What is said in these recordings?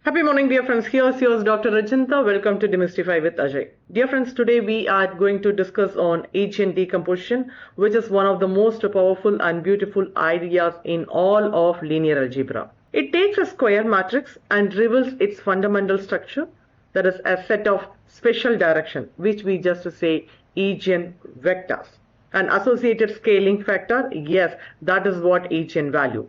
Happy morning, dear friends. Here's yours, Dr. Rajanta. Welcome to Demystify with Ajay. Dear friends, today we are going to discuss on agent decomposition, which is one of the most powerful and beautiful ideas in all of linear algebra. It takes a square matrix and reveals its fundamental structure, that is a set of special direction, which we just say eigenvectors. An associated scaling factor, yes, that is what eigenvalue.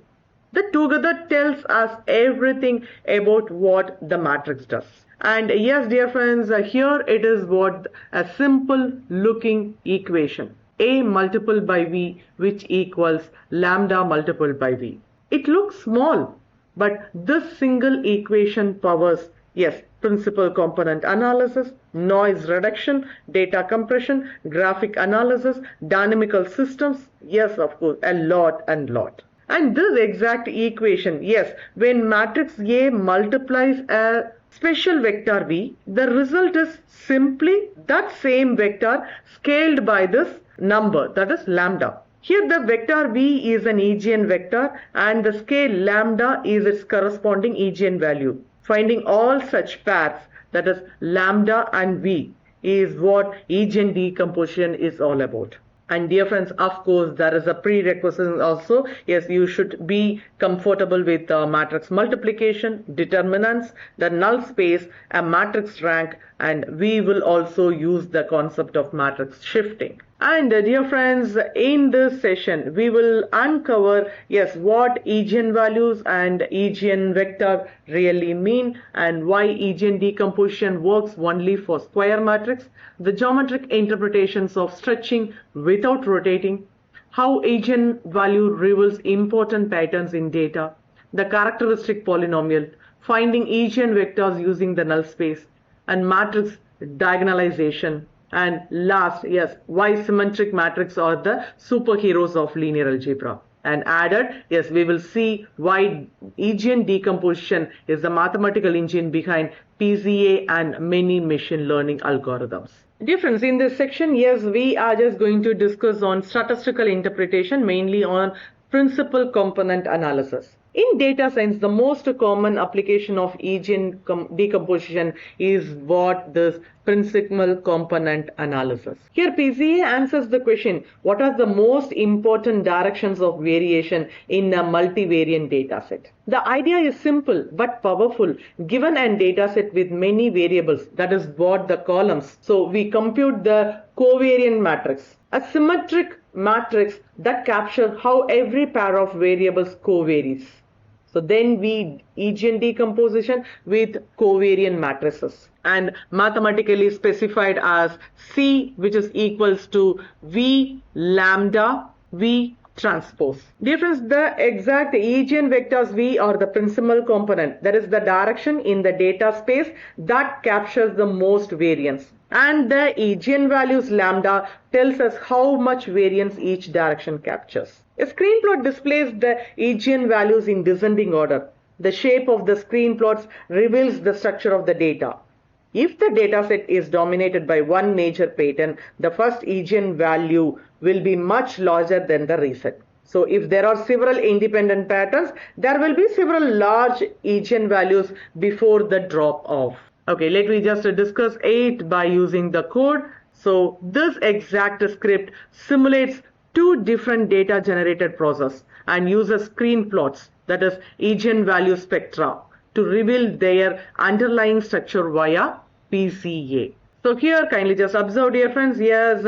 The together tells us everything about what the matrix does. And yes, dear friends, here it is what a simple looking equation. A multiplied by V, which equals lambda multiplied by V. It looks small, but this single equation powers, yes, principal component analysis, noise reduction, data compression, graphic analysis, dynamical systems, yes, of course, a lot and lot. And this exact equation, yes, when matrix A multiplies a special vector V, the result is simply that same vector scaled by this number, that is lambda. Here the vector V is an eigenvector and the scale lambda is its corresponding eigenvalue. Finding all such pairs, that is lambda and V, is what agent decomposition is all about. And dear friends, of course, there is a prerequisite also. Yes, you should be comfortable with matrix multiplication, determinants, the null space, a matrix rank, and we will also use the concept of matrix shifting. And dear friends, in this session, we will uncover, yes, what eigenvalues and eigenvector really mean and why agent decomposition works only for square matrix, the geometric interpretations of stretching without rotating, how eigenvalue reveals important patterns in data, the characteristic polynomial, finding eigenvectors using the null space, and matrix diagonalization. And last, yes, why symmetric matrices are the superheroes of linear algebra. And added, yes, we will see why agent decomposition is the mathematical engine behind PCA and many machine learning algorithms. Dear friends, in this section, yes, we are just going to discuss on statistical interpretation, mainly on principal component analysis. In data science, the most common application of agent decomposition is what this principal component analysis. Here PCA answers the question, what are the most important directions of variation in a multivariate data set? The idea is simple but powerful. Given a data set with many variables, that is what the columns. So we compute the covariance matrix, a symmetric matrix that captures how every pair of variables covaries. So then we agent decomposition with covariance matrices and mathematically specified as C, which is equals to V lambda V transpose. Dear friends, the exact eigenvectors V are the principal component, that is the direction in the data space that captures the most variance. And the eigenvalues lambda tells us how much variance each direction captures. A screen plot displays the eigenvalues in descending order. The shape of the screen plots reveals the structure of the data. If the dataset is dominated by one major pattern, the first eigenvalue will be much larger than the reset. So if there are several independent patterns, there will be several large eigenvalues before the drop off. Okay, let me just discuss it by using the code. So this exact script simulates two different data generated process and uses screen plots, that is eigenvalue spectra, to reveal their underlying structure via PCA. So here kindly just observe, dear friends, yes,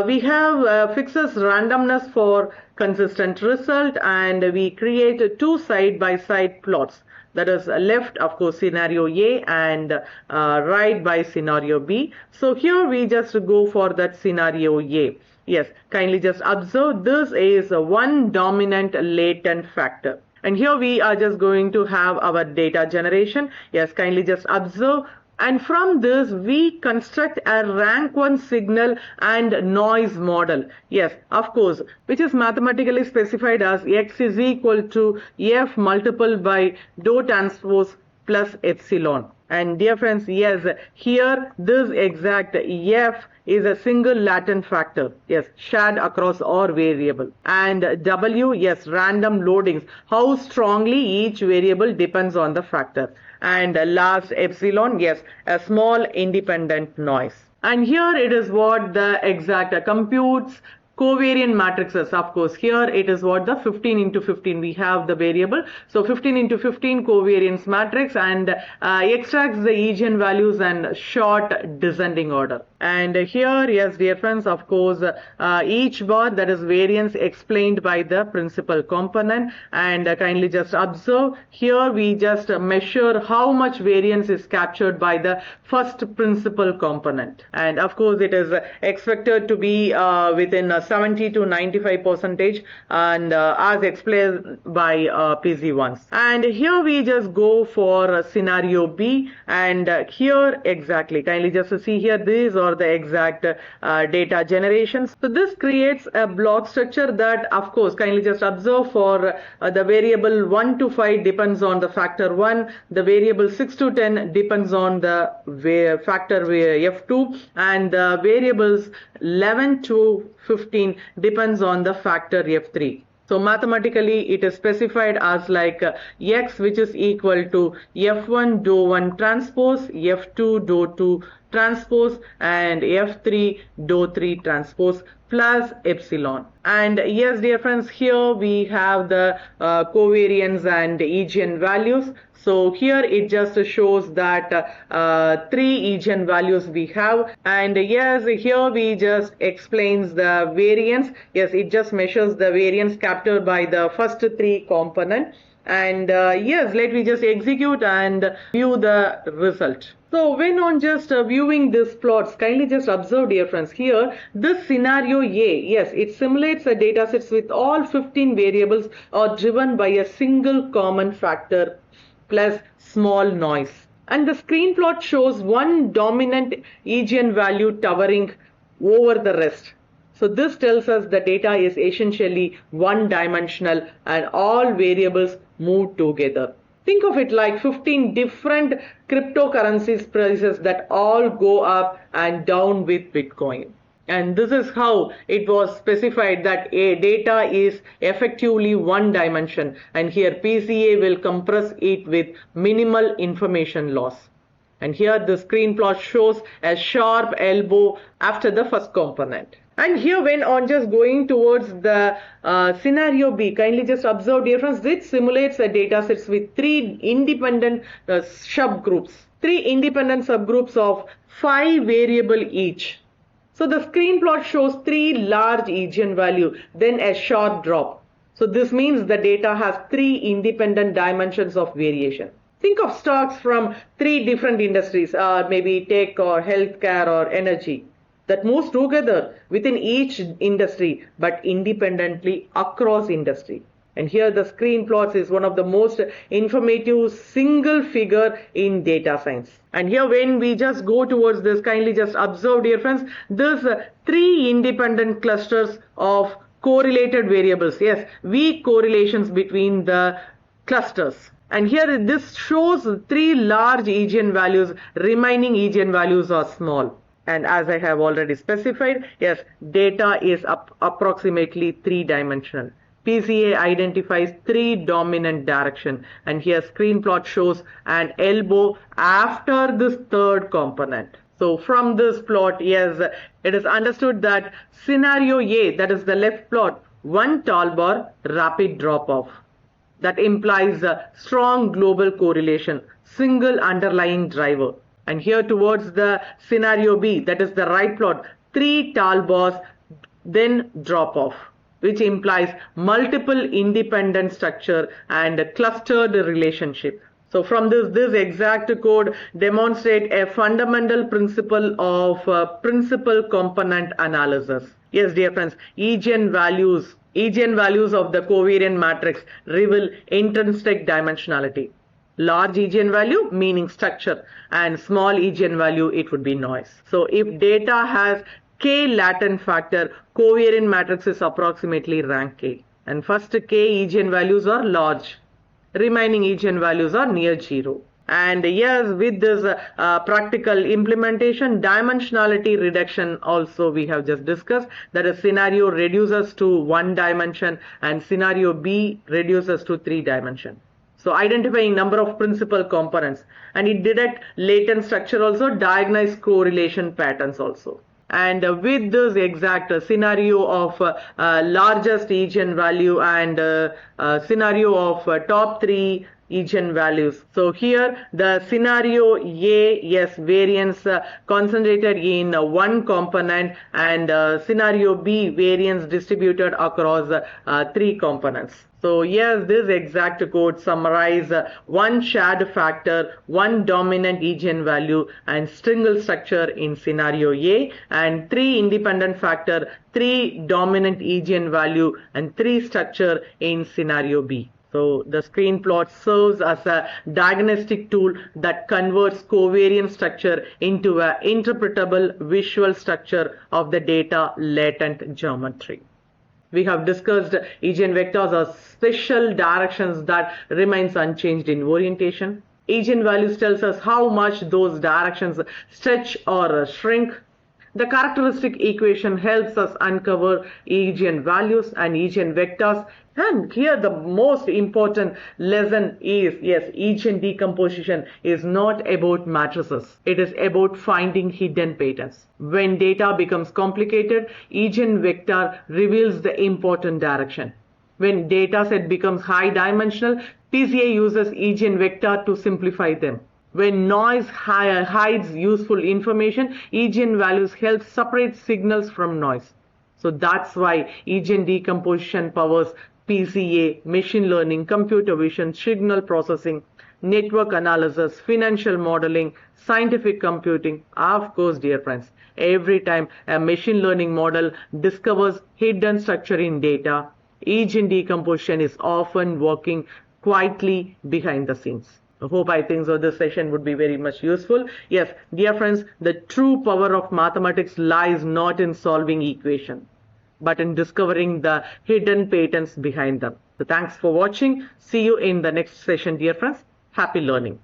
we have fixes randomness for consistent result and we create two side-by-side plots. That is left, of course, scenario A and right by scenario B. So here we just go for that scenario A. Yes, kindly just observe this is one dominant latent factor. And here we are just going to have our data generation. Yes, kindly just observe. And from this we construct a rank 1 signal and noise model. Yes, of course, which is mathematically specified as X is equal to F multiplied by dou transpose plus epsilon. And dear friends, yes, here this exact F is a single latent factor, yes, shared across all variable. And W, yes, random loadings, how strongly each variable depends on the factor. And last epsilon, yes, a small independent noise. And here it is what the exact computes covariant matrices. Of course, here it is what the 15 into 15 we have the variable. So 15 into 15 covariance matrix, and extracts the eigenvalues and short descending order. And here, yes, dear friends, of course, each bar, that is variance explained by the principal component. And kindly just observe, here we just measure how much variance is captured by the first principal component. And of course, it is expected to be within 70 to 95%, and as explained by PC1. And here we just go for scenario B, and here exactly, kindly just see here, these are the exact data generations. So this creates a block structure that, of course, kindly just observe, for the variable 1 to 5 depends on the factor 1, the variable 6 to 10 depends on the factor F2, and the variables 11 to 15 depends on the factor F3. So mathematically it is specified as like X, which is equal to F1 dou 1 transpose, F2 dou 2 transpose, and F3 dou 3 transpose plus epsilon. And yes, dear friends, here we have the covariance and eigenvalues. So here it just shows that 3 eigenvalues we have, and yes, here we just explains the variance. Yes, it just measures the variance captured by the first 3 component. And yes, let me just execute and view the result. So when on just viewing these plots, kindly just observe, dear friends, here this scenario A, yes, it simulates a data sets with all 15 variables are driven by a single common factor plus small noise. And the screen plot shows one dominant eigenvalue towering over the rest. So this tells us the data is essentially one-dimensional and all variables move together. Think of it like 15 different cryptocurrencies prices that all go up and down with Bitcoin. And this is how it was specified that a data is effectively one dimension, and here PCA will compress it with minimal information loss. And here the screen plot shows a sharp elbow after the first component. And here when on just going towards the scenario B, kindly just observe, dear friends, this simulates a data sets with 3 independent subgroups. 3 independent subgroups of 5 variable each. So the screen plot shows 3 large eigenvalue, then a sharp drop. So this means the data has 3 independent dimensions of variation. Think of stocks from 3 different industries, maybe tech or healthcare or energy, that moves together within each industry but independently across industry. And here the screen plots is one of the most informative single figure in data science. And here when we just go towards this, kindly just observe, dear friends, there's 3 independent clusters of correlated variables. Yes, weak correlations between the clusters. And here this shows 3 large eigenvalues, remaining eigenvalues are small. And as I have already specified, yes, data is approximately 3-dimensional. PCA identifies 3 dominant direction, and here screen plot shows an elbow after this 3rd component. So from this plot, yes, it is understood that scenario A, that is the left plot, one tall bar, rapid drop off. That implies a strong global correlation, single underlying driver. And here towards the scenario B, that is the right plot, 3 tall bars, then drop off, which implies multiple independent structure and a clustered relationship. So from this exact code demonstrate a fundamental principle of principal component analysis. Yes, dear friends, eigenvalues of the covariant matrix reveal intrinsic dimensionality. Large eigenvalue meaning structure, and small eigenvalue, it would be noise. So if data has K latent factor, covariant matrix is approximately rank K. And first K eigenvalues are large. Remaining eigenvalues are near 0. And yes, with this practical implementation, dimensionality reduction also we have just discussed, that a scenario reduces to 1 dimension and scenario B reduces to 3 dimension. So identifying number of principal components, and it detect latent structure also, diagnose correlation patterns also. And with this exact scenario of largest eigenvalue and scenario of top 3 eigenvalues. So here the scenario A, yes, variance concentrated in one component, and scenario B, variance distributed across 3 components. So yes, this exact code summarize one shared factor, one dominant eigenvalue and single structure in scenario A, and 3 independent factor, 3 dominant eigenvalue and 3 structure in scenario B. So the screen plot serves as a diagnostic tool that converts covariance structure into an interpretable visual structure of the data latent geometry. We have discussed eigenvectors as special directions that remains unchanged in orientation. Eigenvalues tells us how much those directions stretch or shrink. The characteristic equation helps us uncover eigenvalues and eigenvectors. And here the most important lesson is, yes, eigen decomposition is not about matrices. It is about finding hidden patterns. When data becomes complicated, eigenvector reveals the important direction. When data set becomes high dimensional, PCA uses eigenvector to simplify them. When noise hides useful information, eigenvalues help separate signals from noise. So that's why eigen decomposition powers PCA, machine learning, computer vision, signal processing, network analysis, financial modeling, scientific computing. Of course, dear friends, every time a machine learning model discovers hidden structure in data, eigen decomposition is often working quietly behind the scenes. I hope this session would be very much useful. Yes, dear friends, the true power of mathematics lies not in solving equations, but in discovering the hidden patterns behind them. So thanks for watching. See you in the next session, dear friends. Happy learning.